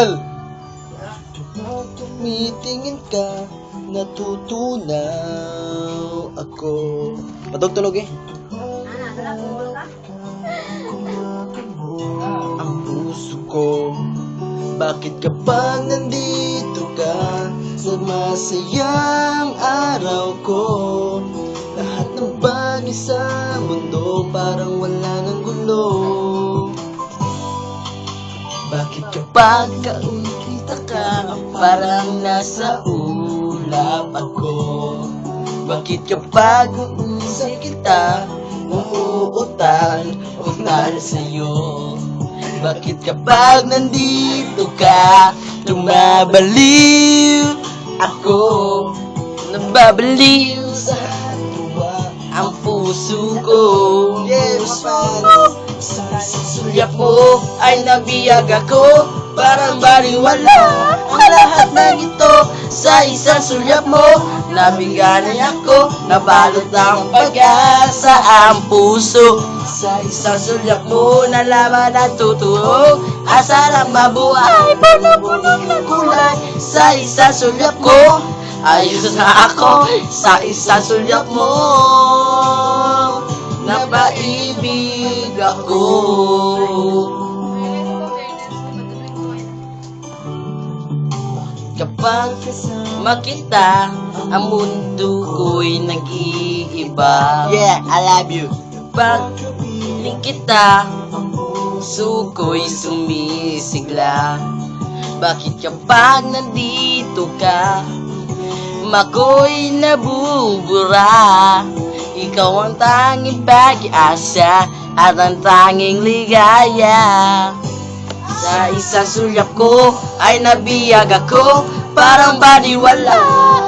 idol! Tumitingin ka, natutunaw ako. Patugtunog eh. Ang puso ko, bakit ka ba nandito ka? Sa masayang araw ko, lahat ng bagay sa mundo parang wala ng gulo. Bakit kapag kaunita ka, parang nasa ulap ako? Bakit kapag uusap kita, umuutal sa'yo? Bakit kapag nandito ka, tumabaliw ako? Nababaliw sa tuwa ang puso ko. Sa sulyap mo ay nabiyag ako, parang baliwala ang lahat ng ito. Sa isang sulyap mo, nabigani ako, nabalot ang pag-asa ang puso. Sa isang sulyap mo, nalaman ang totoo, asarap mabuhay, puno-puno ng kulay. Sa isang sulyap ko, ayos na ako. Sa isang sulyap mo, napaibig ako. Kapag makita, ang mundo ko'y nag-iiba. Yeah, I love you. Pag kita, puso ko'y sumisigla. Bakit kapag nandito ka, mako'y nabubura? Ikaw ang tanging pag-asa at ang tanging ligaya. Sa isang sulyap ko ay nabiyag ako, parang baliwala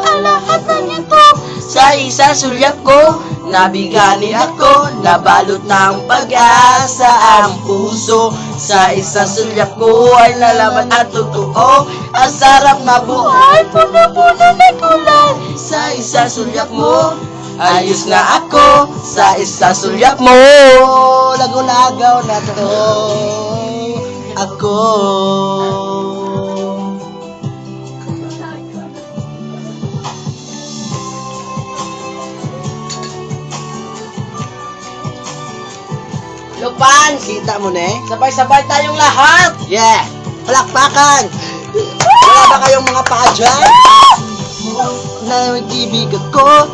ang lahat ng ito. Sa isang sulyap ko, nabigani ako, nabalot ng pag-asa ang puso. Sa isang sulyap ko ay nalaman at totoo, ang sarap na buhay, puno-puno ng kulay. Sa isang sulyap mo, ayos na ako. Sa isang sulyap mo, lago-lagaw na to ako. Lupan, kita mo na eh. Sabay-sabay tayong lahat. Yeah, palakpakan. Wala ba kayong mga paa dyan? Nag-ibig ako,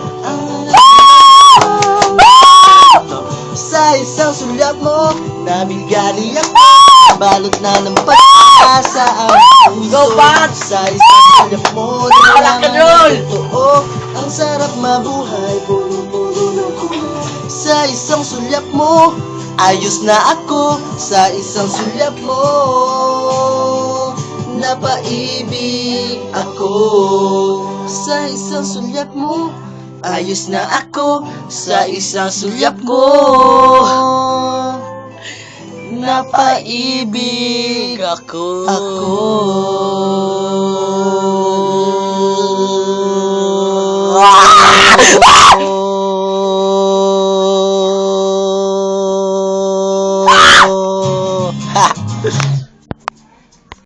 sa isang sulyap mo, nabigani ako, balot na ng pag-asa ang puso. Sa isang sulyap mo, nalaman ang totoo, ang sarap mabuhay, puno-puno ng kulay. Sa isang sulyap mo, ayos na ako. Sa isang sulyap mo, napaibig ako. Sa isang sulyap mo, ayos na ako. Sa isang sulyap mo, napaibig ako. Ha!